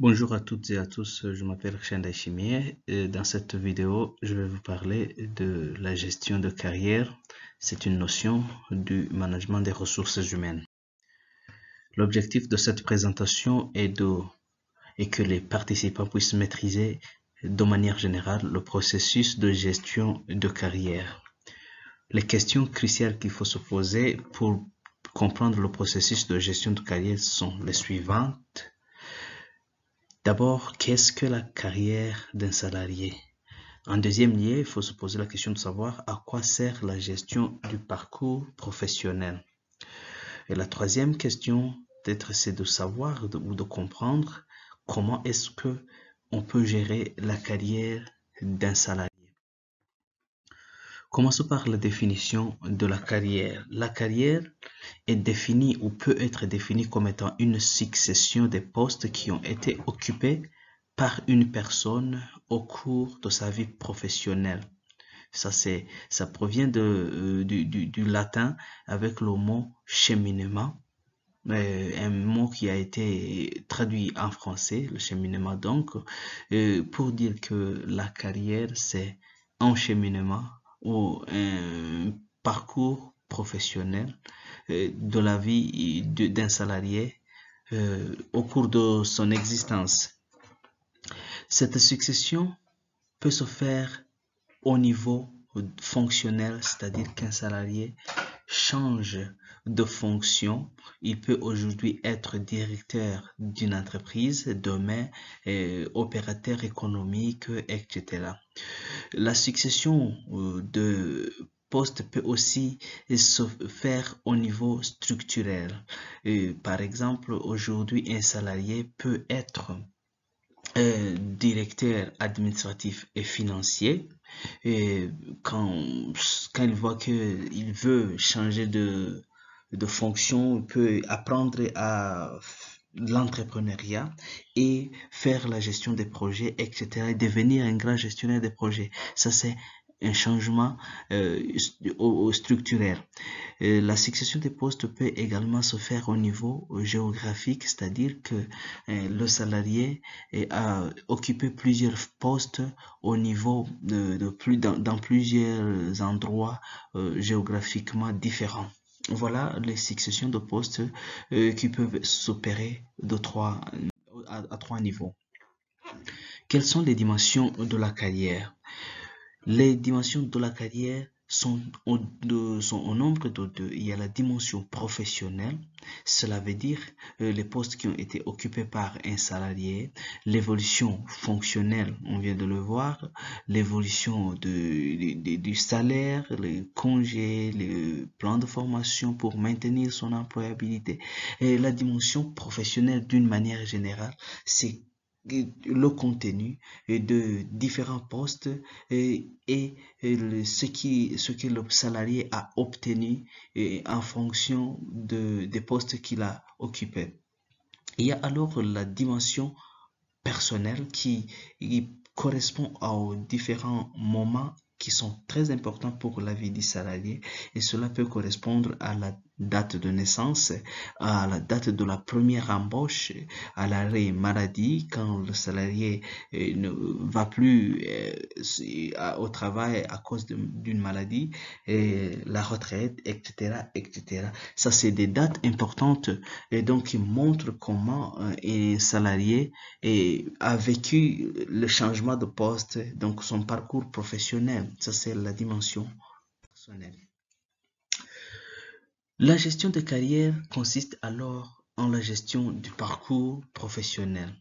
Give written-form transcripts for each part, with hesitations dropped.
Bonjour à toutes et à tous, je m'appelle Rchanda Chimier et dans cette vidéo, je vais vous parler de la gestion de carrière. C'est une notion du management des ressources humaines. L'objectif de cette présentation est que les participants puissent maîtriser de manière générale le processus de gestion de carrière. Les questions cruciales qu'il faut se poser pour comprendre le processus de gestion de carrière sont les suivantes. D'abord, qu'est-ce que la carrière d'un salarié? En deuxième lieu, il faut se poser la question de savoir à quoi sert la gestion du parcours professionnel. Et la troisième question, peut-être, c'est de savoir ou de comprendre comment est-ce que on peut gérer la carrière d'un salarié. Commençons par la définition de la carrière. La carrière est définie ou peut être définie comme étant une succession des postes qui ont été occupés par une personne au cours de sa vie professionnelle. Ça provient du latin avec le mot cheminement, un mot qui a été traduit en français, le cheminement donc, pour dire que la carrière c'est un cheminement ou un parcours professionnel de la vie d'un salarié au cours de son existence. Cette succession peut se faire au niveau fonctionnel, c'est-à-dire qu'un salarié change de fonction. Il peut aujourd'hui être directeur d'une entreprise, demain opérateur économique, etc. La succession de postes peut aussi se faire au niveau structurel. Par exemple, aujourd'hui, un salarié peut être directeur administratif et financier. Et quand il voit qu'il veut changer de fonction, il peut apprendre à l'entrepreneuriat et faire la gestion des projets, etc. et devenir un grand gestionnaire des projets. Ça, c'est un changement structurel. La succession des postes peut également se faire au niveau géographique, c'est-à-dire que le salarié a occupé plusieurs postes au niveau dans plusieurs endroits géographiquement différents. Voilà les successions de postes qui peuvent s'opérer à trois niveaux. Quelles sont les dimensions de la carrière? Les dimensions de la carrière sont au nombre de deux. Il y a la dimension professionnelle, cela veut dire les postes qui ont été occupés par un salarié, l'évolution fonctionnelle, on vient de le voir, l'évolution du salaire, les congés, le plan de formation pour maintenir son employabilité. Et la dimension professionnelle d'une manière générale, c'est le contenu de différents postes et ce que le salarié a obtenu en fonction des postes qu'il a occupés. Il y a alors la dimension personnelle qui correspond aux différents moments qui sont très importants pour la vie du salarié et cela peut correspondre à la date de naissance, à la date de la première embauche, à l'arrêt maladie quand le salarié ne va plus au travail à cause d'une maladie, et la retraite, etc., etc. Ça, c'est des dates importantes et donc qui montrent comment un salarié a vécu le changement de poste, donc son parcours professionnel. Ça, c'est la dimension personnelle. La gestion de carrière consiste alors en la gestion du parcours professionnel.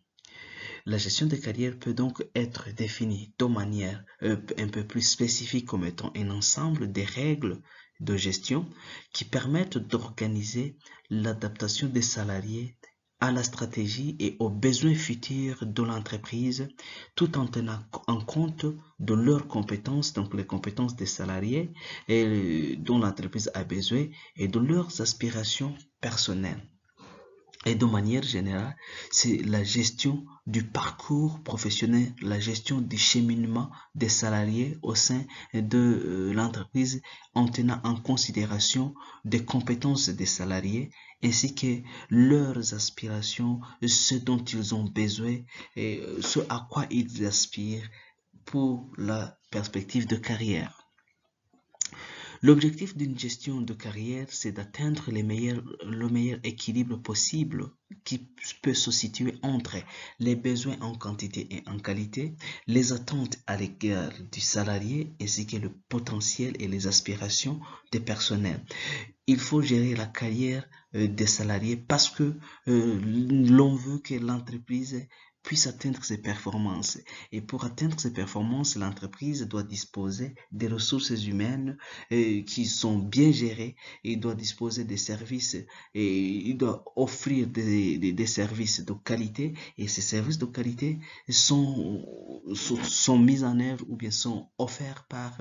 La gestion de carrière peut donc être définie de manière un peu plus spécifique comme étant un ensemble des règles de gestion qui permettent d'organiser l'adaptation des salariés à la stratégie et aux besoins futurs de l'entreprise tout en tenant en compte de leurs compétences, donc les compétences des salariés dont l'entreprise a besoin et de leurs aspirations personnelles. Et de manière générale, c'est la gestion du parcours professionnel, la gestion du cheminement des salariés au sein de l'entreprise en tenant en considération des compétences des salariés ainsi que leurs aspirations, ce dont ils ont besoin et ce à quoi ils aspirent pour la perspective de carrière. L'objectif d'une gestion de carrière, c'est d'atteindre le meilleur équilibre possible qui peut se situer entre les besoins en quantité et en qualité, les attentes à l'égard du salarié ainsi que le potentiel et les aspirations des personnels. Il faut gérer la carrière des salariés parce que l'on veut que l'entreprise puisse atteindre ses performances. Et pour atteindre ces performances, l'entreprise doit disposer des ressources humaines qui sont bien gérées et doit disposer des services et il doit offrir des services de qualité et ces services de qualité sont mis en œuvre ou bien sont offerts par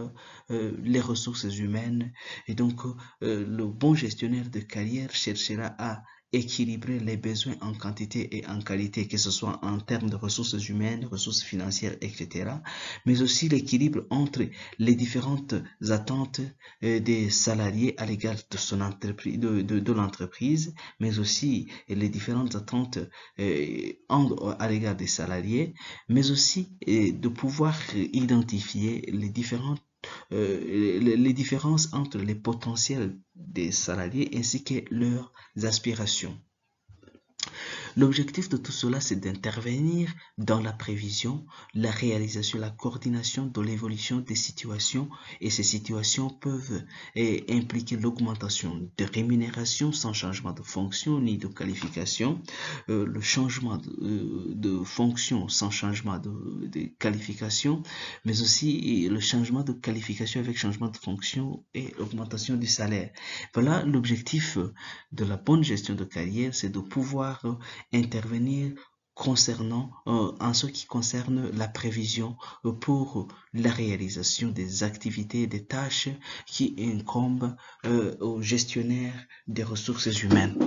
les ressources humaines et donc le bon gestionnaire de carrière cherchera à équilibrer les besoins en quantité et en qualité, que ce soit en termes de ressources humaines, ressources financières, etc. Mais aussi l'équilibre entre les différentes attentes des salariés à l'égard de son entreprise, de l'entreprise, mais aussi les différentes attentes à l'égard des salariés, mais aussi de pouvoir identifier les différences entre les potentiels des salariés ainsi que leurs aspirations. L'objectif de tout cela, c'est d'intervenir dans la prévision, la réalisation, la coordination de l'évolution des situations et ces situations peuvent impliquer l'augmentation de rémunération sans changement de fonction ni de qualification, le changement de fonction sans changement de qualification, mais aussi le changement de qualification avec changement de fonction et augmentation du salaire. Voilà l'objectif de la bonne gestion de carrière, c'est de pouvoir intervenir concernant en ce qui concerne la prévision pour la réalisation des activités et des tâches qui incombent aux gestionnaires des ressources humaines.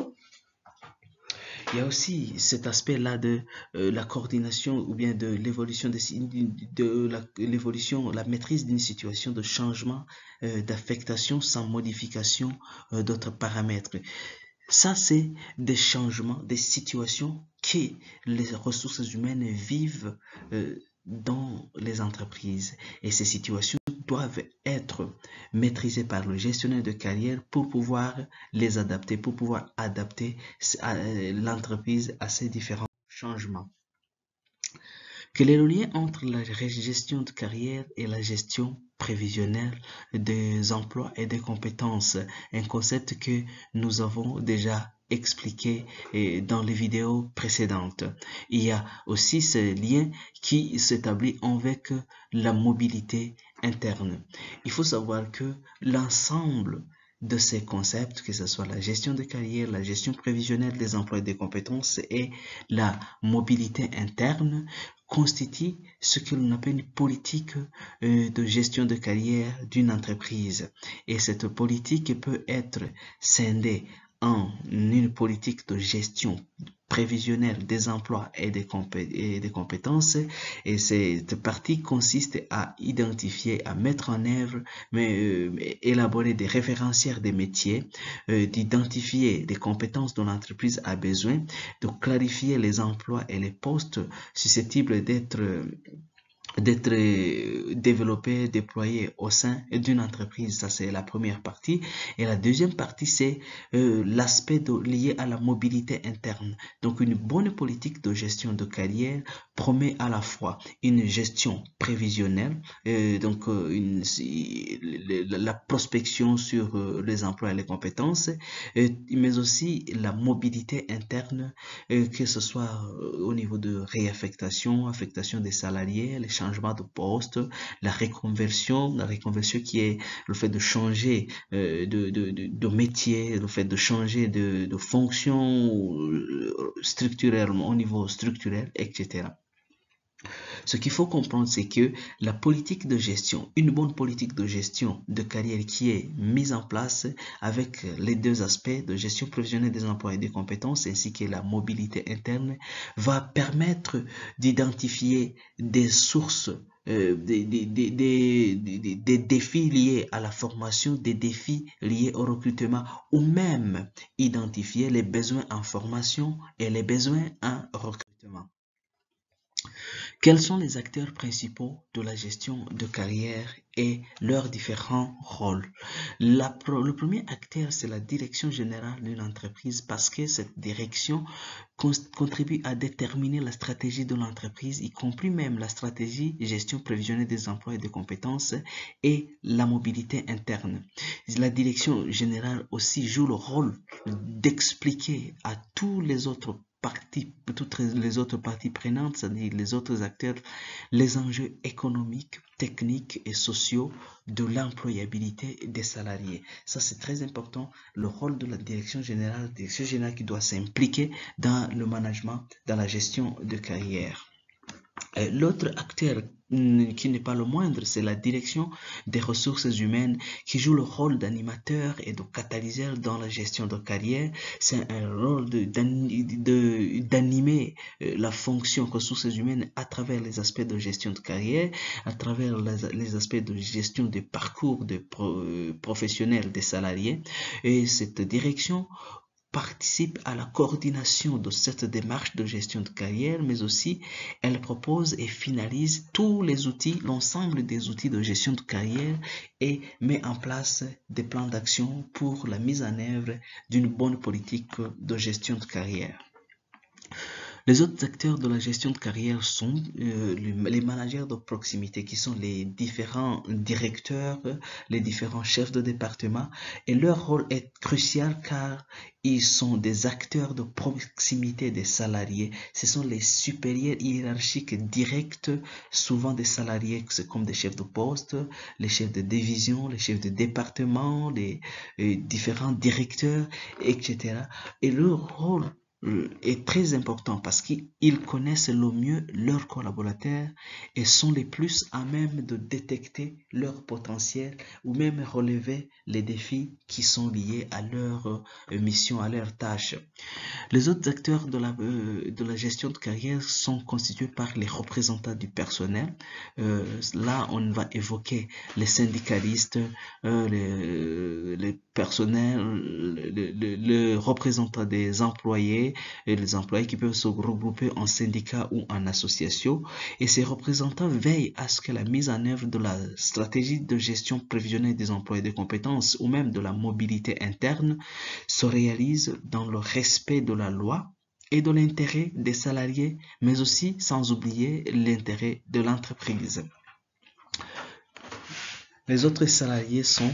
Il y a aussi cet aspect-là de la coordination ou bien de l'évolution la maîtrise d'une situation de changement d'affectation sans modification d'autres paramètres. Ça, c'est des changements, des situations que les ressources humaines vivent dans les entreprises. Et ces situations doivent être maîtrisées par le gestionnaire de carrière pour pouvoir les adapter, pour pouvoir adapter l'entreprise à ces différents changements. Quel est le lien entre la gestion de carrière et la gestion prévisionnelle des emplois et des compétences? Un concept que nous avons déjà expliqué dans les vidéos précédentes. Il y a aussi ce lien qui s'établit avec la mobilité interne. Il faut savoir que l'ensemble de ces concepts, que ce soit la gestion de carrière, la gestion prévisionnelle des emplois et des compétences et la mobilité interne, constitue ce que l'on appelle une politique de gestion de carrière d'une entreprise. Et cette politique peut être scindée en une politique de gestion prévisionnelle des emplois et des compétences et cette partie consiste à identifier, à mettre en œuvre, élaborer des référentiels des métiers, d'identifier des compétences dont l'entreprise a besoin, de clarifier les emplois et les postes susceptibles d'être développé, déployé au sein d'une entreprise. Ça, c'est la première partie. Et la deuxième partie, c'est l'aspect lié à la mobilité interne. Donc, une bonne politique de gestion de carrière promet à la fois une gestion prévisionnelle, la prospection sur les emplois et les compétences, mais aussi la mobilité interne, que ce soit au niveau de réaffectation, affectation des salariés, les changements de poste, la reconversion qui est le fait de changer de métier, le fait de changer de fonction structurellement, au niveau structurel, etc. Ce qu'il faut comprendre, c'est que la politique de gestion, une bonne politique de gestion de carrière qui est mise en place avec les deux aspects de gestion prévisionnelle des emplois et des compétences ainsi que la mobilité interne, va permettre d'identifier des sources des défis liés à la formation, des défis liés au recrutement ou même identifier les besoins en formation et les besoins en recrutement. Quels sont les acteurs principaux de la gestion de carrière et leurs différents rôles? Le premier acteur, c'est la direction générale d'une entreprise parce que cette direction contribue à déterminer la stratégie de l'entreprise, y compris même la stratégie gestion prévisionnelle des emplois et des compétences et la mobilité interne. La direction générale aussi joue le rôle d'expliquer à tous les autres toutes les autres parties prenantes, c'est-à-dire les autres acteurs, les enjeux économiques, techniques et sociaux de l'employabilité des salariés. Ça, c'est très important, le rôle de la direction générale qui doit s'impliquer dans le management, dans la gestion de carrière. L'autre acteur qui n'est pas le moindre, c'est la direction des ressources humaines qui joue le rôle d'animateur et de catalyseur dans la gestion de carrière. C'est un rôle d'animer la fonction ressources humaines à travers les aspects de gestion de carrière, à travers les aspects de gestion des parcours professionnels des salariés. Et cette direction participe à la coordination de cette démarche de gestion de carrière, mais aussi elle propose et finalise tous les outils, l'ensemble des outils de gestion de carrière et met en place des plans d'action pour la mise en œuvre d'une bonne politique de gestion de carrière. Les autres acteurs de la gestion de carrière sont les managers de proximité qui sont les différents directeurs, les différents chefs de département et leur rôle est crucial car ils sont des acteurs de proximité des salariés. Ce sont les supérieurs hiérarchiques directs, souvent des salariés comme des chefs de poste, les chefs de division, les chefs de département, les différents directeurs, etc. Et leur rôle est très important parce qu'ils connaissent le mieux leurs collaborateurs et sont les plus à même de détecter leur potentiel ou même relever les défis qui sont liés à leur mission, à leur tâche. Les autres acteurs de la gestion de carrière sont constitués par les représentants du personnel. Là, on va évoquer les syndicalistes, les personnels, le représentant des employés et les employés qui peuvent se regrouper en syndicats ou en associations. Et ces représentants veillent à ce que la mise en œuvre de la stratégie de gestion prévisionnelle des emplois et des compétences ou même de la mobilité interne se réalise dans le respect de la loi et de l'intérêt des salariés, mais aussi sans oublier l'intérêt de l'entreprise. Les autres salariés sont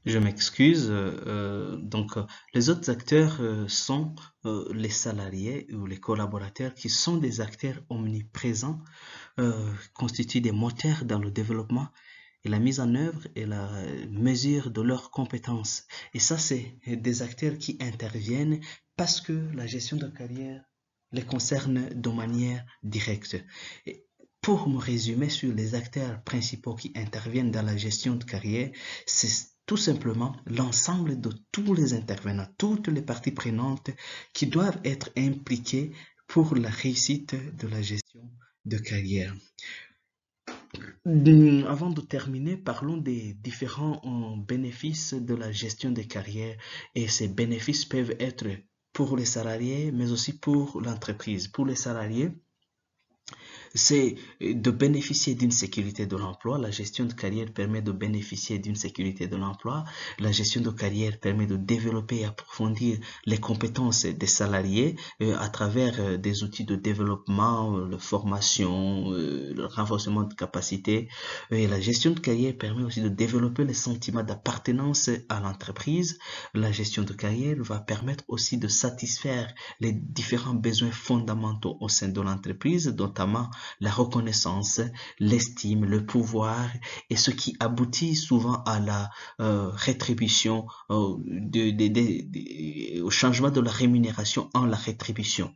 Je m'excuse. Les autres acteurs sont les salariés ou les collaborateurs qui sont des acteurs omniprésents, constituent des moteurs dans le développement et la mise en œuvre et la mesure de leurs compétences. Et ça, c'est des acteurs qui interviennent parce que la gestion de carrière les concerne de manière directe. Et pour me résumer sur les acteurs principaux qui interviennent dans la gestion de carrière, c'est tout simplement l'ensemble de tous les intervenants, toutes les parties prenantes qui doivent être impliquées pour la réussite de la gestion de carrière. Avant de terminer, parlons des différents bénéfices de la gestion de carrière, et ces bénéfices peuvent être pour les salariés mais aussi pour l'entreprise. Pour les salariés, c'est de bénéficier d'une sécurité de l'emploi. La gestion de carrière permet de bénéficier d'une sécurité de l'emploi. La gestion de carrière permet de développer et approfondir les compétences des salariés à travers des outils de développement, la formation, le renforcement de capacités. Et la gestion de carrière permet aussi de développer le sentiment d'appartenance à l'entreprise. La gestion de carrière va permettre aussi de satisfaire les différents besoins fondamentaux au sein de l'entreprise, notamment la reconnaissance, l'estime, le pouvoir, et ce qui aboutit souvent à la rétribution, au changement de la rémunération en la rétribution.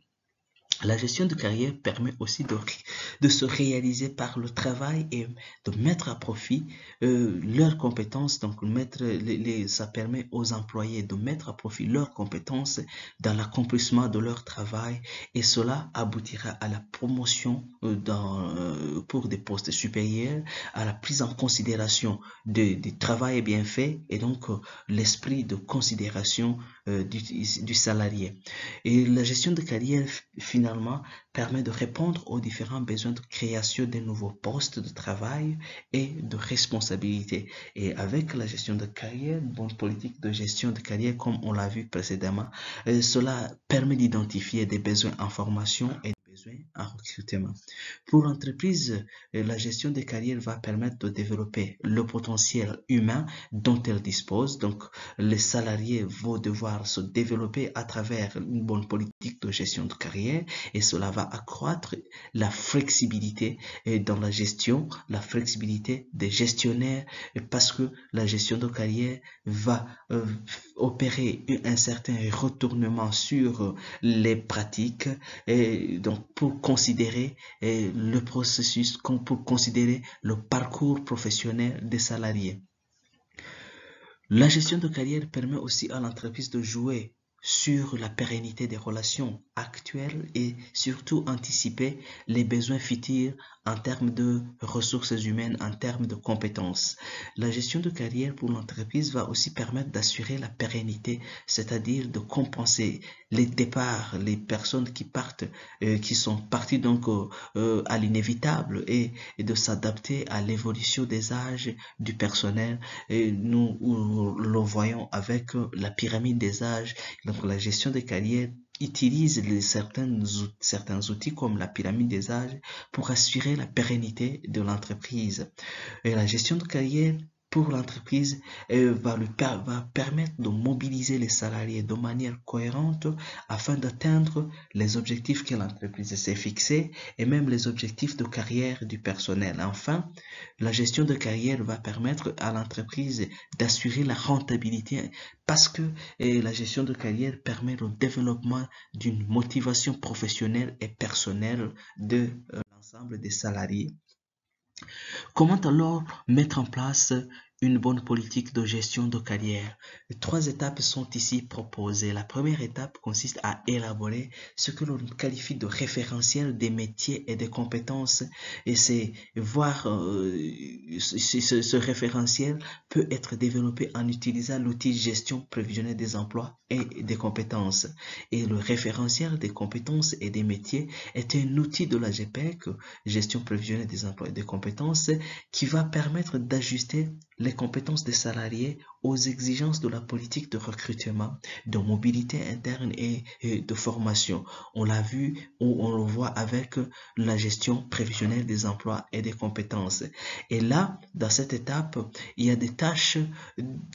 La gestion de carrière permet aussi de se réaliser par le travail et de mettre à profit leurs compétences. Donc, ça permet aux employés de mettre à profit leurs compétences dans l'accomplissement de leur travail, et cela aboutira à la promotion pour des postes supérieurs, à la prise en considération du travail bien fait, et donc l'esprit de considération du salarié. Et la gestion de carrière, finalement, permet de répondre aux différents besoins de création de nouveaux postes de travail et de responsabilité. Et avec la gestion de carrière, une bonne politique de gestion de carrière, comme on l'a vu précédemment, cela permet d'identifier des besoins en formation et des besoins en recrutement. Pour l'entreprise, la gestion des carrières va permettre de développer le potentiel humain dont elle dispose. Donc, les salariés vont devoir se développer à travers une bonne politique de gestion de carrière, et cela va accroître la flexibilité dans la gestion, la flexibilité des gestionnaires, parce que la gestion de carrière va opérer un certain retournement sur les pratiques, et donc pour considérer le processus, pour considérer le parcours professionnel des salariés. La gestion de carrière permet aussi à l'entreprise de jouer sur la pérennité des relations actuelles et surtout anticiper les besoins futurs en termes de ressources humaines, en termes de compétences. La gestion de carrière pour l'entreprise va aussi permettre d'assurer la pérennité, c'est-à-dire de compenser les départs, les personnes qui partent, qui sont parties donc à l'inévitable, et de s'adapter à l'évolution des âges du personnel. Et nous le voyons avec la pyramide des âges. Donc la gestion des carrières utilise certains outils comme la pyramide des âges pour assurer la pérennité de l'entreprise. Et la gestion de carrière pour l'entreprise va permettre de mobiliser les salariés de manière cohérente afin d'atteindre les objectifs que l'entreprise s'est fixés et même les objectifs de carrière du personnel. Enfin, la gestion de carrière va permettre à l'entreprise d'assurer la rentabilité, parce que la gestion de carrière permet le développement d'une motivation professionnelle et personnelle de l'ensemble des salariés. Comment alors mettre en place une bonne politique de gestion de carrière? 3 étapes sont ici proposées. La première étape consiste à élaborer ce que l'on qualifie de référentiel des métiers et des compétences, et c'est voir ce référentiel peut être développé en utilisant l'outil gestion prévisionnelle des emplois et des compétences. Et le référentiel des compétences et des métiers est un outil de la GPEC, gestion prévisionnelle des emplois et des compétences, qui va permettre d'ajuster les compétences des salariés aux exigences de la politique de recrutement, de mobilité interne et de formation. On l'a vu ou on le voit avec la gestion prévisionnelle des emplois et des compétences. Et là, dans cette étape, il y a des tâches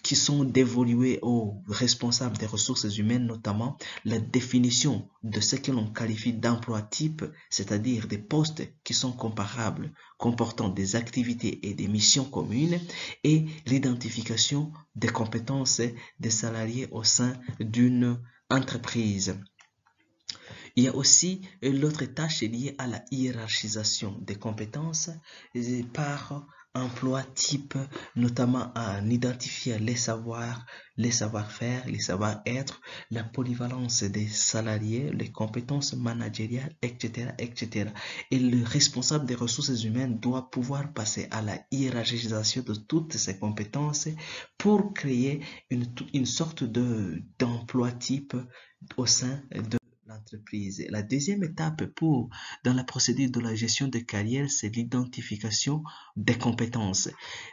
qui sont dévoluées aux responsables des ressources humaines, notamment la définition de ce que l'on qualifie d'emploi type, c'est-à-dire des postes qui sont comparables, comportant des activités et des missions communes, et l'identification des compétences des salariés au sein d'une entreprise. Il y a aussi l'autre tâche liée à la hiérarchisation des compétences par emploi type, notamment en identifiant les savoirs, les savoir-faire, les savoir-être, la polyvalence des salariés, les compétences managériales, etc., etc. Et le responsable des ressources humaines doit pouvoir passer à la hiérarchisation de toutes ces compétences pour créer une sorte d'emploi type au sein de l'entreprise. La deuxième étape dans la procédure de la gestion de carrière, c'est l'identification des compétences.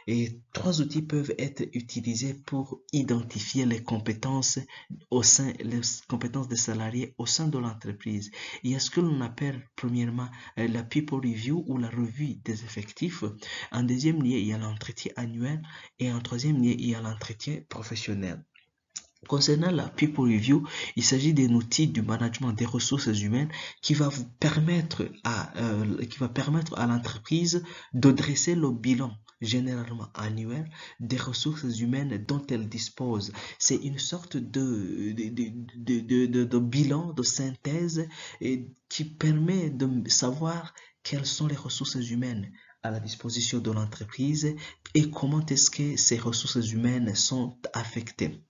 Et trois outils peuvent être utilisés pour identifier les compétences des salariés au sein de l'entreprise. Il y a ce que l'on appelle premièrement la people review ou la revue des effectifs. En deuxième lieu, il y a l'entretien annuel et en troisième lieu, il y a l'entretien professionnel. Concernant la People Review, il s'agit d'un outil du management des ressources humaines qui va permettre à l'entreprise de dresser le bilan généralement annuel des ressources humaines dont elle dispose. C'est une sorte de bilan, de synthèse qui permet de savoir quelles sont les ressources humaines à la disposition de l'entreprise et comment est-ce que ces ressources humaines sont affectées.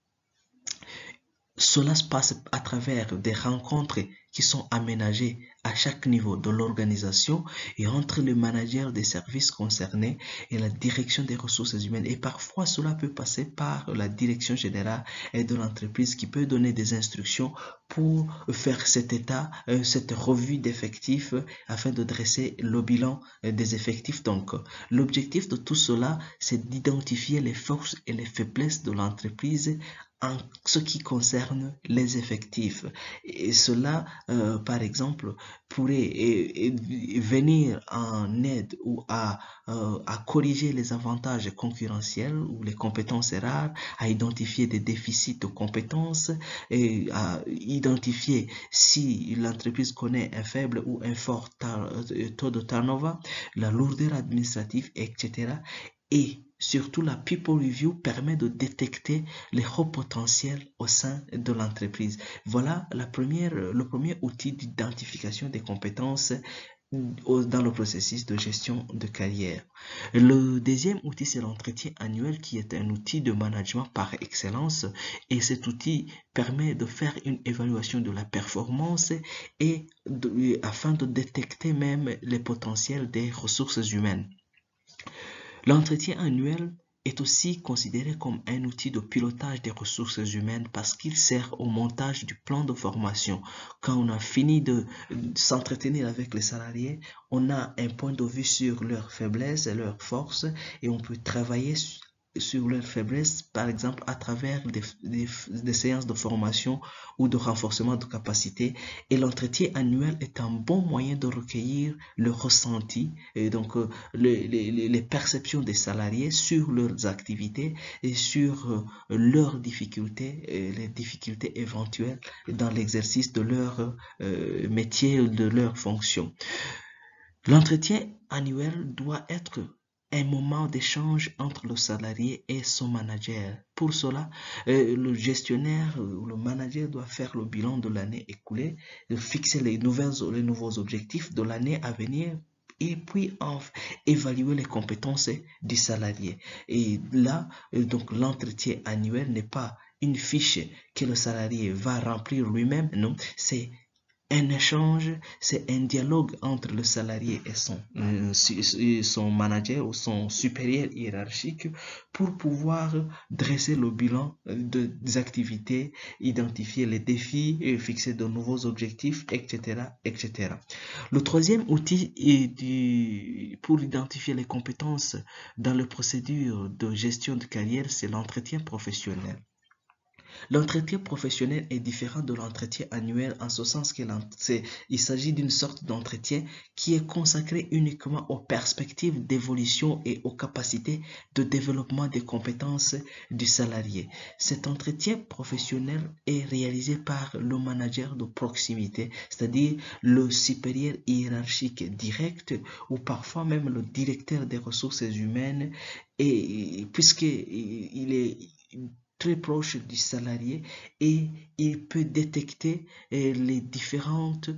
Cela se passe à travers des rencontres qui sont aménagées à chaque niveau de l'organisation et entre le manager des services concernés et la direction des ressources humaines. Et parfois, cela peut passer par la direction générale de l'entreprise qui peut donner des instructions pour faire cette revue d'effectifs afin de dresser le bilan des effectifs. Donc, l'objectif de tout cela, c'est d'identifier les forces et les faiblesses de l'entreprise en ce qui concerne les effectifs. Et cela, par exemple, pourrait venir en aide ou à corriger les avantages concurrentiels ou les compétences rares, à identifier des déficits de compétences et à identifier si l'entreprise connaît un faible ou un fort taux de turnover, la lourdeur administrative, etc. Et surtout, la People Review permet de détecter les hauts potentiels au sein de l'entreprise. Voilà le premier outil d'identification des compétences dans le processus de gestion de carrière. Le deuxième outil, c'est l'entretien annuel qui est un outil de management par excellence et cet outil permet de faire une évaluation de la performance et afin de détecter même les potentiels des ressources humaines. L'entretien annuel est aussi considéré comme un outil de pilotage des ressources humaines parce qu'il sert au montage du plan de formation. Quand on a fini de s'entretenir avec les salariés, on a un point de vue sur leurs faiblesses et leurs forces et on peut travailler sur leurs faiblesses, par exemple à travers des séances de formation ou de renforcement de capacité. Et l'entretien annuel est un bon moyen de recueillir le ressenti et donc les perceptions des salariés sur leurs activités et sur leurs difficultés, les difficultés éventuelles dans l'exercice de leur métier ou de leur fonction. L'entretien annuel doit être un moment d'échange entre le salarié et son manager. Pour cela, le gestionnaire ou le manager doit faire le bilan de l'année écoulée, fixer les nouveaux objectifs de l'année à venir et puis évaluer les compétences du salarié. Et là, donc l'entretien annuel n'est pas une fiche que le salarié va remplir lui-même, non, c'est un échange, c'est un dialogue entre le salarié et son manager ou son supérieur hiérarchique pour pouvoir dresser le bilan des activités, identifier les défis et fixer de nouveaux objectifs, etc., etc. Le troisième outil pour identifier les compétences dans les procédures de gestion de carrière, c'est l'entretien professionnel. L'entretien professionnel est différent de l'entretien annuel en ce sens qu'il s'agit d'une sorte d'entretien qui est consacré uniquement aux perspectives d'évolution et aux capacités de développement des compétences du salarié. Cet entretien professionnel est réalisé par le manager de proximité, c'est-à-dire le supérieur hiérarchique direct ou parfois même le directeur des ressources humaines et puisqu'il est très proche du salarié et il peut détecter les différentes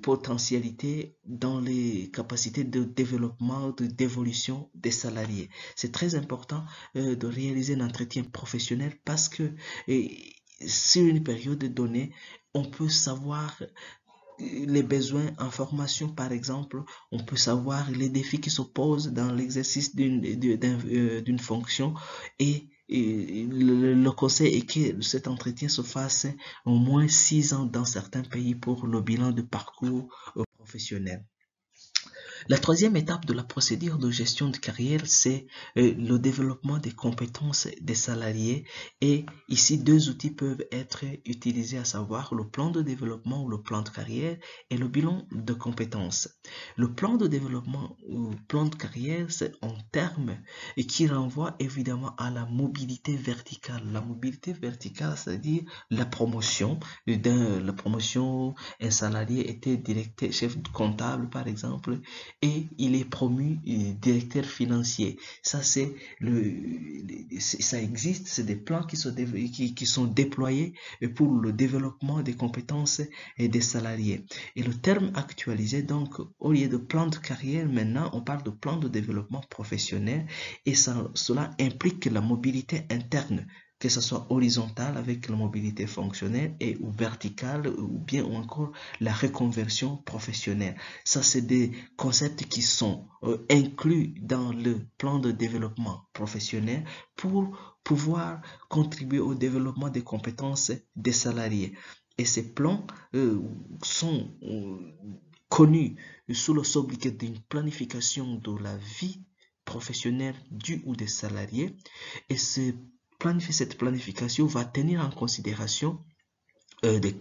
potentialités dans les capacités de développement, d'évolution des salariés. C'est très important de réaliser un entretien professionnel parce que sur une période donnée, on peut savoir les besoins en formation, par exemple, on peut savoir les défis qui s'opposent dans l'exercice d'une fonction et le conseil est que cet entretien se fasse au moins 6 ans dans certains pays pour le bilan de parcours professionnel. La troisième étape de la procédure de gestion de carrière, c'est le développement des compétences des salariés. Et ici, deux outils peuvent être utilisés, à savoir le plan de développement ou le plan de carrière et le bilan de compétences. Le plan de développement ou plan de carrière, c'est un terme qui renvoie évidemment à la mobilité verticale. La mobilité verticale, c'est-à-dire la promotion. Un salarié était directeur, chef comptable, par exemple, et il est promu directeur financier. Ça, ça existe, c'est des plans qui sont déployés pour le développement des compétences et des salariés. Et le terme actualisé, donc, au lieu de plan de carrière, maintenant, on parle de plan de développement professionnel et cela implique la mobilité interne, que ce soit horizontale avec la mobilité fonctionnelle ou verticale ou bien ou encore la reconversion professionnelle. Ça, c'est des concepts qui sont inclus dans le plan de développement professionnel pour pouvoir contribuer au développement des compétences des salariés. Et ces plans sont connus sous le sobriquet d'une planification de la vie professionnelle du ou des salariés. Et cette planification va tenir en considération des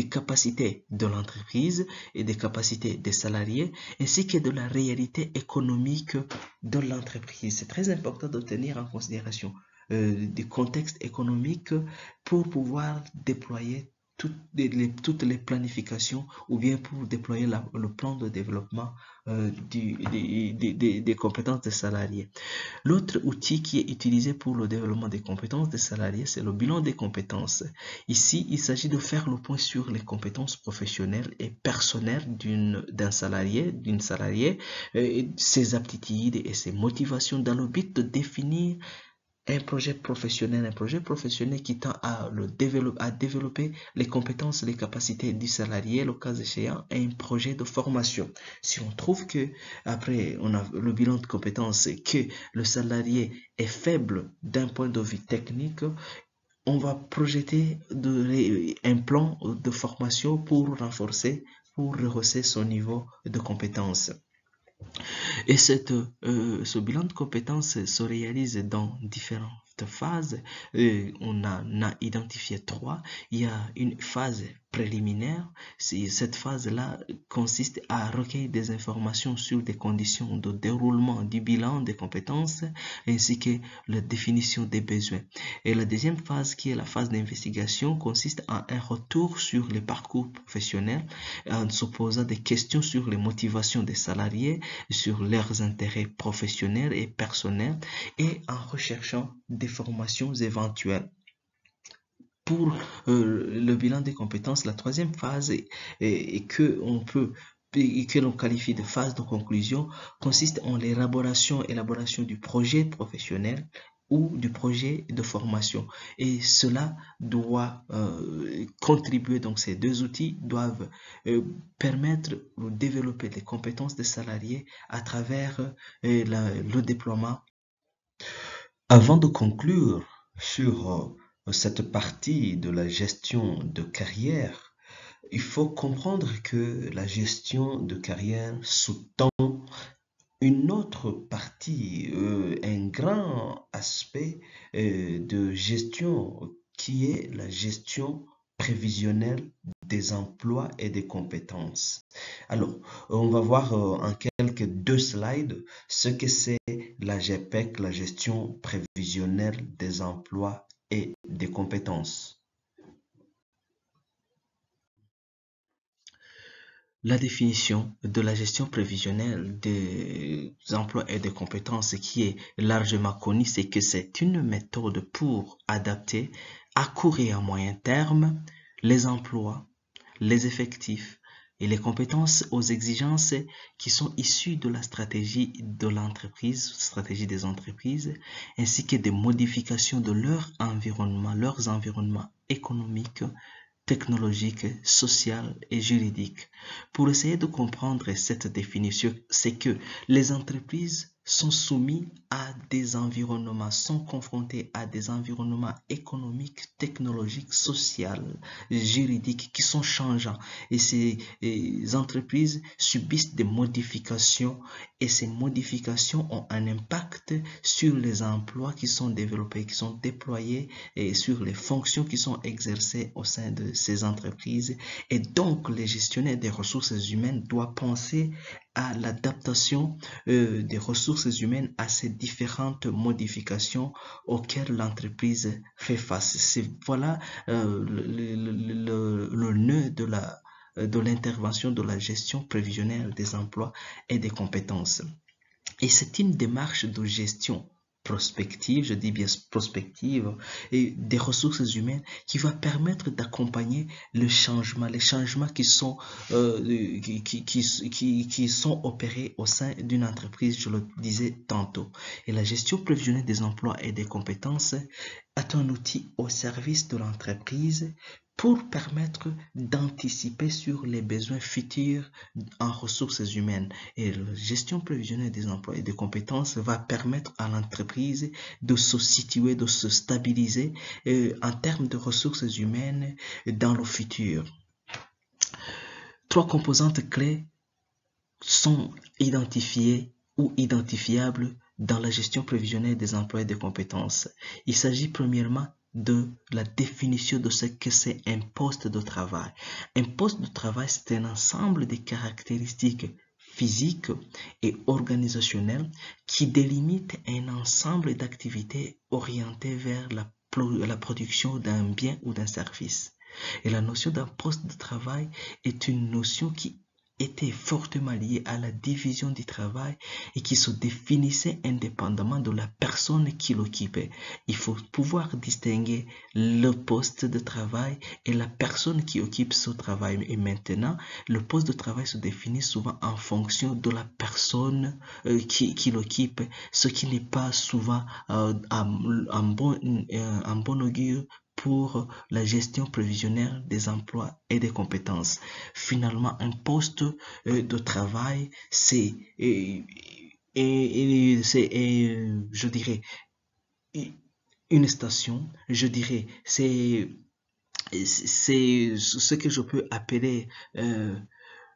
capacités de l'entreprise et des capacités des salariés, ainsi que de la réalité économique de l'entreprise. C'est très important de tenir en considération du contexte économique pour pouvoir déployer toutes les planifications ou bien pour déployer le plan de développement des compétences des salariés. L'autre outil qui est utilisé pour le développement des compétences des salariés, c'est le bilan des compétences. Ici, il s'agit de faire le point sur les compétences professionnelles et personnelles d'un salarié, d'une salariée, ses aptitudes et ses motivations dans le but de définir un projet professionnel qui tend à développer les compétences, les capacités du salarié, le cas échéant, et un projet de formation. Si on trouve que, après, on a le bilan de compétences, que le salarié est faible d'un point de vue technique, on va projeter un plan de formation pour rehausser son niveau de compétences. Et ce bilan de compétences se réalise dans différentes phases. On a identifié 3. Il y a une phase préliminaire. Cette phase-là consiste à recueillir des informations sur des conditions de déroulement du bilan des compétences ainsi que la définition des besoins. Et la deuxième phase, qui est la phase d'investigation, consiste en un retour sur les parcours professionnels en se posant des questions sur les motivations des salariés, sur leurs intérêts professionnels et personnels et en recherchant des formations éventuelles. Pour le bilan des compétences, la troisième phase et que l'on qualifie de phase de conclusion consiste en élaboration du projet professionnel ou du projet de formation. Et cela doit contribuer, donc ces deux outils doivent permettre de développer les compétences des salariés à travers le déploiement. Avant de conclure sur cette partie de la gestion de carrière, il faut comprendre que la gestion de carrière sous-tend une autre partie, un grand aspect de gestion qui est la gestion prévisionnelle des emplois et des compétences. Alors, on va voir en quelques 2 slides ce que c'est la GPEC, la gestion prévisionnelle des emplois et des compétences. La définition de la gestion prévisionnelle des emplois et des compétences qui est largement connue, c'est que c'est une méthode pour adapter à court et à moyen terme les emplois, les effectifs et les compétences aux exigences qui sont issues de la stratégie de l'entreprise, stratégie des entreprises, ainsi que des modifications de leur environnement, leurs environnements économiques, technologique, social et juridique. Pour essayer de comprendre cette définition, c'est que les entreprises sont soumises à des environnements, sont confrontées à des environnements économiques, technologiques, sociaux, juridiques qui sont changeants. Et ces entreprises subissent des modifications et ces modifications ont un impact sur les emplois qui sont développés, qui sont déployés et sur les fonctions qui sont exercées au sein de ces entreprises. Et donc, les gestionnaires des ressources humaines doivent penser à l'adaptation des ressources humaines à ces différentes modifications auxquelles l'entreprise fait face. C'est voilà le nœud de l'intervention de la gestion prévisionnelle des emplois et des compétences. Et c'est une démarche de gestion prospective, je dis bien prospective, et des ressources humaines qui va permettre d'accompagner le changement, les changements qui sont, qui sont opérés au sein d'une entreprise, je le disais tantôt. Et la gestion prévisionnelle des emplois et des compétences est un outil au service de l'entreprise pour permettre d'anticiper sur les besoins futurs en ressources humaines. Et la gestion prévisionnelle des emplois et des compétences va permettre à l'entreprise de se situer, de se stabiliser en termes de ressources humaines dans le futur. Trois composantes clés sont identifiées ou identifiables dans la gestion prévisionnelle des emplois et des compétences. Il s'agit premièrement de la définition de ce que c'est un poste de travail. Un poste de travail, c'est un ensemble de caractéristiques physiques et organisationnelles qui délimitent un ensemble d'activités orientées vers la production d'un bien ou d'un service. Et la notion d'un poste de travail est une notion qui était fortement liée à la division du travail et qui se définissait indépendamment de la personne qui l'occupait. Il faut pouvoir distinguer le poste de travail et la personne qui occupe ce travail. Et maintenant, le poste de travail se définit souvent en fonction de la personne qui l'occupe, ce qui n'est pas souvent un bon augure pour la gestion prévisionnelle des emplois et des compétences. Finalement, un poste de travail, c'est, je dirais, une station, je dirais, c'est ce que je peux appeler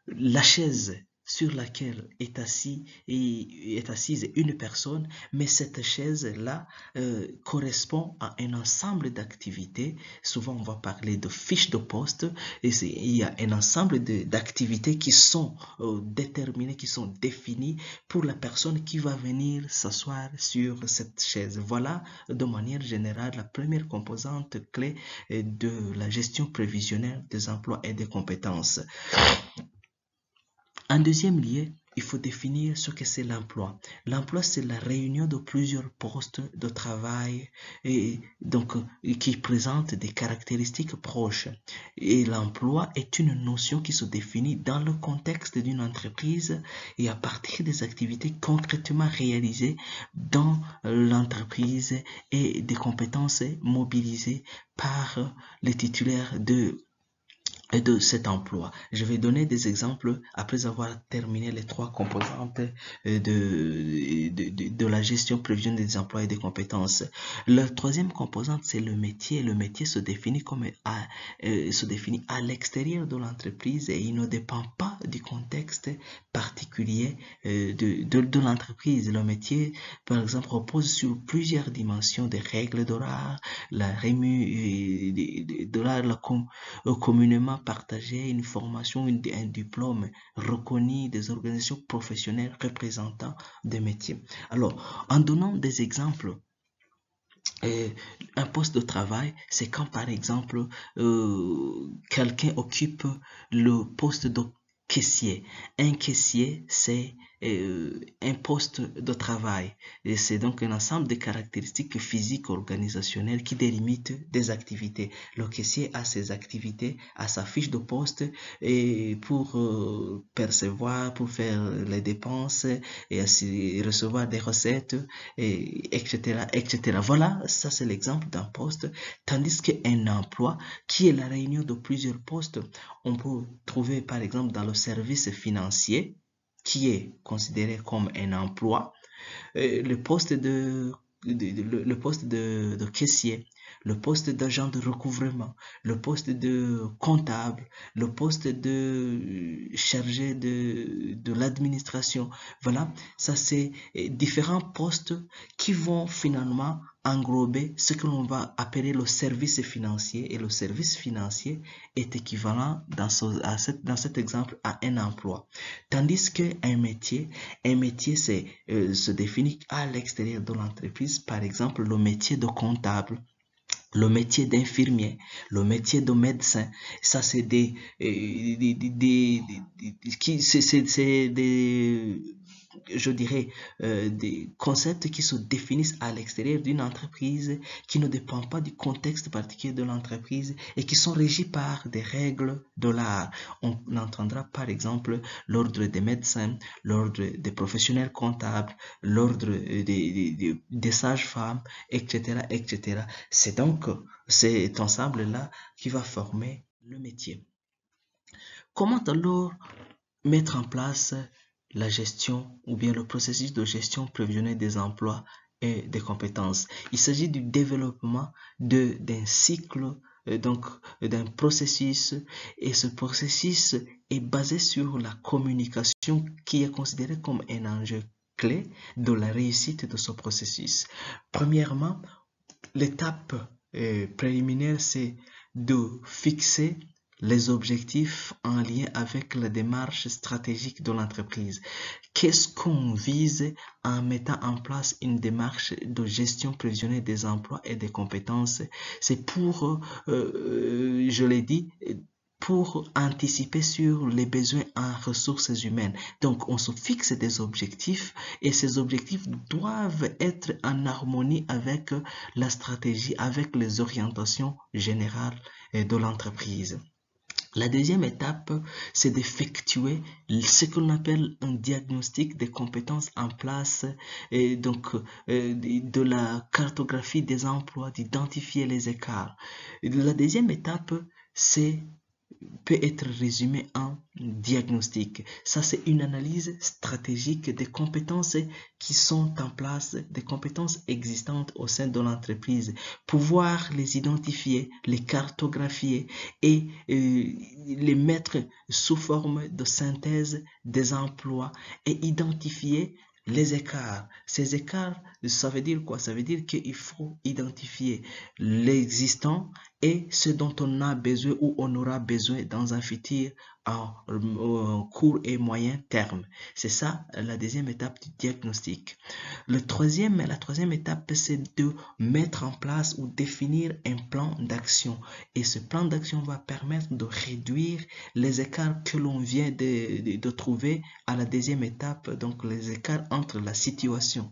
la chaise sur laquelle est assise une personne, mais cette chaise-là correspond à un ensemble d'activités. Souvent, on va parler de fiches de poste, et il y a un ensemble d'activités qui sont déterminées, qui sont définies pour la personne qui va venir s'asseoir sur cette chaise. Voilà, de manière générale, la première composante clé de la gestion prévisionnelle des emplois et des compétences. En deuxième lieu, il faut définir ce que c'est l'emploi. L'emploi, c'est la réunion de plusieurs postes de travail et donc qui présentent des caractéristiques proches. Et l'emploi est une notion qui se définit dans le contexte d'une entreprise et à partir des activités concrètement réalisées dans l'entreprise et des compétences mobilisées par les titulaires de cet emploi. Je vais donner des exemples après avoir terminé les trois composantes de la gestion prévisionnelle des emplois et des compétences. La troisième composante, c'est le métier. Le métier se définit se définit à l'extérieur de l'entreprise et il ne dépend pas du contexte particulier de l'entreprise. Le métier, par exemple, repose sur plusieurs dimensions, des règles d'horaire, la communément partager une formation, un diplôme reconnu des organisations professionnelles représentant des métiers. Alors, en donnant des exemples, un poste de travail, c'est quand par exemple quelqu'un occupe le poste caissier. Un caissier, c'est un poste de travail. Et c'est donc un ensemble de caractéristiques physiques organisationnelles qui délimitent des activités. Le caissier a ses activités, a sa fiche de poste et pour percevoir, pour faire les dépenses et recevoir des recettes, et etc., etc. Voilà, ça c'est l'exemple d'un poste. Tandis qu'un emploi, qui est la réunion de plusieurs postes, on peut trouver par exemple dans le service financier, qui est considéré comme un emploi, le poste le poste de caissier, le poste d'agent de recouvrement, le poste de comptable, le poste de chargé de l'administration. Voilà, ça c'est différents postes qui vont finalement englober ce que l'on va appeler le service financier. Et le service financier est équivalent dans cet exemple à un emploi. Tandis qu'un métier, se définit à l'extérieur de l'entreprise, par exemple le métier de comptable, le métier d'infirmier, le métier de médecin. Ça c'est je dirais, des concepts qui se définissent à l'extérieur d'une entreprise, qui ne dépendent pas du contexte particulier de l'entreprise et qui sont régis par des règles de l'art. On entendra par exemple l'ordre des médecins, l'ordre des professionnels comptables, l'ordre des sages-femmes, etc., etc. C'est donc cet ensemble-là qui va former le métier. Comment alors mettre en place la gestion ou bien le processus de gestion prévisionnelle des emplois et des compétences? Il s'agit du développement d'un cycle, donc d'un processus, et ce processus est basé sur la communication qui est considérée comme un enjeu clé de la réussite de ce processus. Premièrement, l'étape préliminaire, c'est de fixer les objectifs en lien avec la démarche stratégique de l'entreprise. Qu'est-ce qu'on vise en mettant en place une démarche de gestion prévisionnelle des emplois et des compétences? C'est pour, je l'ai dit, pour anticiper sur les besoins en ressources humaines. Donc, on se fixe des objectifs et ces objectifs doivent être en harmonie avec la stratégie, avec les orientations générales de l'entreprise. La deuxième étape, c'est d'effectuer ce qu'on appelle un diagnostic des compétences en place, et donc de la cartographie des emplois, d'identifier les écarts. La deuxième étape, peut être résumé en diagnostic. Ça, c'est une analyse stratégique des compétences qui sont en place, des compétences existantes au sein de l'entreprise. Pouvoir les identifier, les cartographier et les mettre sous forme de synthèse des emplois et identifier les écarts. Ces écarts, ça veut dire quoi? Ça veut dire qu'il faut identifier l'existant et ce dont on a besoin ou on aura besoin dans un futur à court et moyen terme. C'est ça la deuxième étape du diagnostic. La troisième étape, c'est de mettre en place ou définir un plan d'action. Et ce plan d'action va permettre de réduire les écarts que l'on vient de trouver à la deuxième étape, donc les écarts entre la situation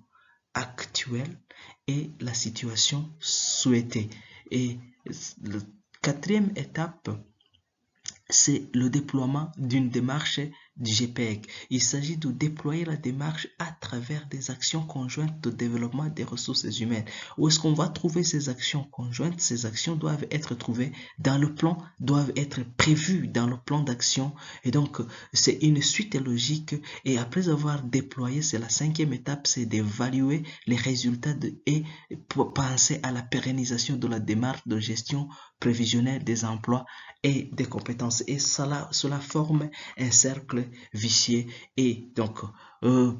actuelle et la situation souhaitée. Et la quatrième étape, c'est le déploiement d'une démarche du GPEG. Il s'agit de déployer la démarche à travers des actions conjointes de développement des ressources humaines. Où est-ce qu'on va trouver ces actions conjointes? Ces actions doivent être trouvées dans le plan, doivent être prévues dans le plan d'action. Et donc, c'est une suite logique. Et après avoir déployé, c'est la cinquième étape, c'est d'évaluer les résultats et penser à la pérennisation de la démarche de gestion prévisionnelle des emplois et des compétences. Et cela forme un cercle vicieux. Et donc, en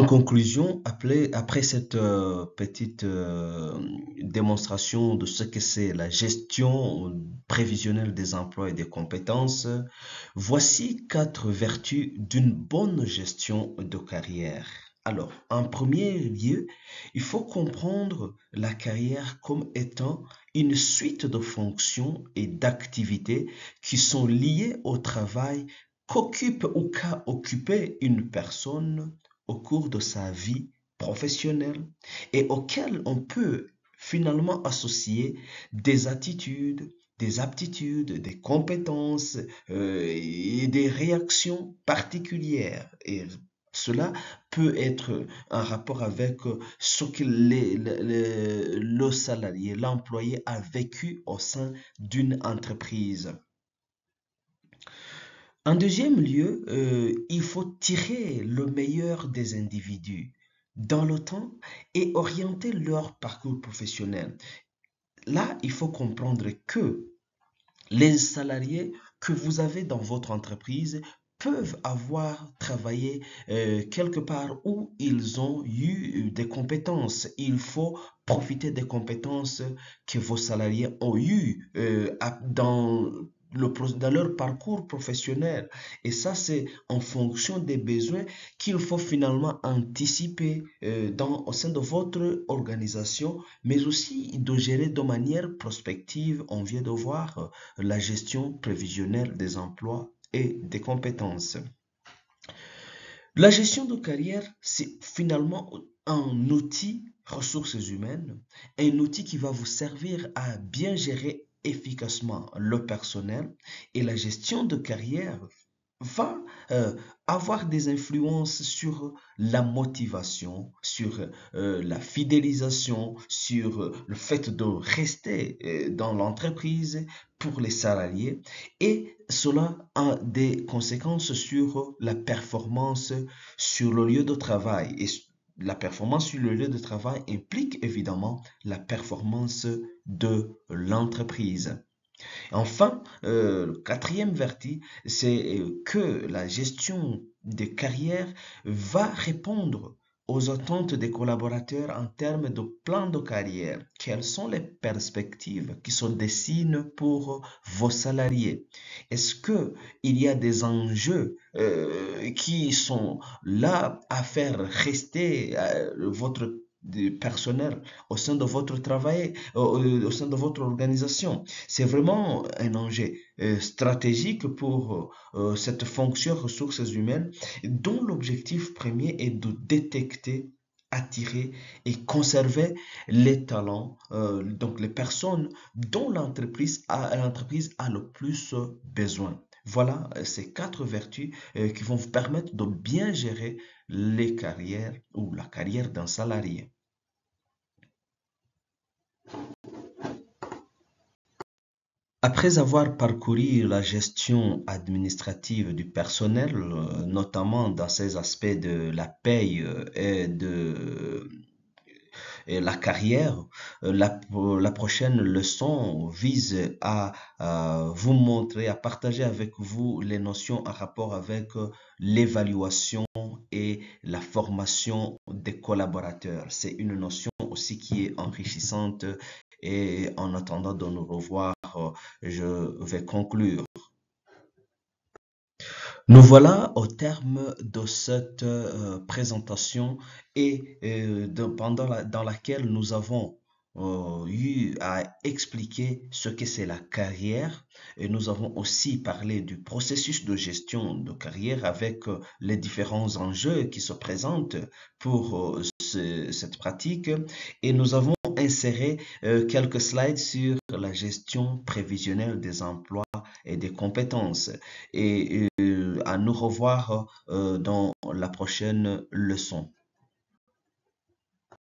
conclusion, après cette petite démonstration de ce que c'est la gestion prévisionnelle des emplois et des compétences, voici 4 vertus d'une bonne gestion de carrière. Alors, en premier lieu, il faut comprendre la carrière comme étant une suite de fonctions et d'activités qui sont liées au travail qu'occupe ou qu'a occupé une personne au cours de sa vie professionnelle et auxquelles on peut finalement associer des attitudes, des aptitudes, des compétences et des réactions particulières. Et cela peut être en rapport avec ce que le salarié, l'employé a vécu au sein d'une entreprise. En deuxième lieu, il faut tirer le meilleur des individus dans le temps et orienter leur parcours professionnel. Là, il faut comprendre que les salariés que vous avez dans votre entreprise peuvent avoir travaillé quelque part où ils ont eu des compétences. Il faut profiter des compétences que vos salariés ont eues dans leur parcours professionnel. Et ça, c'est en fonction des besoins qu'il faut finalement anticiper au sein de votre organisation, mais aussi de gérer de manière prospective. On vient de voir la gestion prévisionnelle des emplois et des compétences. La gestion de carrière, c'est finalement un outil ressources humaines, un outil qui va vous servir à bien gérer efficacement le personnel et la gestion de carrière va euh, avoir des influences sur la motivation, sur la fidélisation, sur le fait de rester dans l'entreprise pour les salariés et cela a des conséquences sur la performance sur le lieu de travail. Et la performance sur le lieu de travail implique évidemment la performance de l'entreprise. Enfin, le quatrième vertu, c'est que la gestion des carrières va répondre aux attentes des collaborateurs en termes de plan de carrière. Quelles sont les perspectives qui se dessinent pour vos salariés? Est-ce que il y a des enjeux qui sont là à faire rester votre personnel au sein de votre travail, au sein de votre organisation? C'est vraiment un enjeu stratégique pour cette fonction ressources humaines dont l'objectif premier est de détecter, attirer et conserver les talents, donc les personnes dont l'entreprise a le plus besoin. Voilà ces quatre vertus qui vont vous permettre de bien gérer les carrières ou la carrière d'un salarié. Après avoir parcouru la gestion administrative du personnel, notamment dans ces aspects de la paye et la carrière, la prochaine leçon vise à vous montrer, à partager avec vous les notions en rapport avec l'évaluation et la formation des collaborateurs. C'est une notion aussi qui est enrichissante et en attendant de nous revoir, je vais conclure. Nous voilà au terme de cette présentation et dans laquelle nous avons eu à expliquer ce que c'est la carrière et nous avons aussi parlé du processus de gestion de carrière avec les différents enjeux qui se présentent pour cette pratique et nous avons inséré quelques slides sur la gestion prévisionnelle des emplois et des compétences. Et à nous revoir dans la prochaine leçon.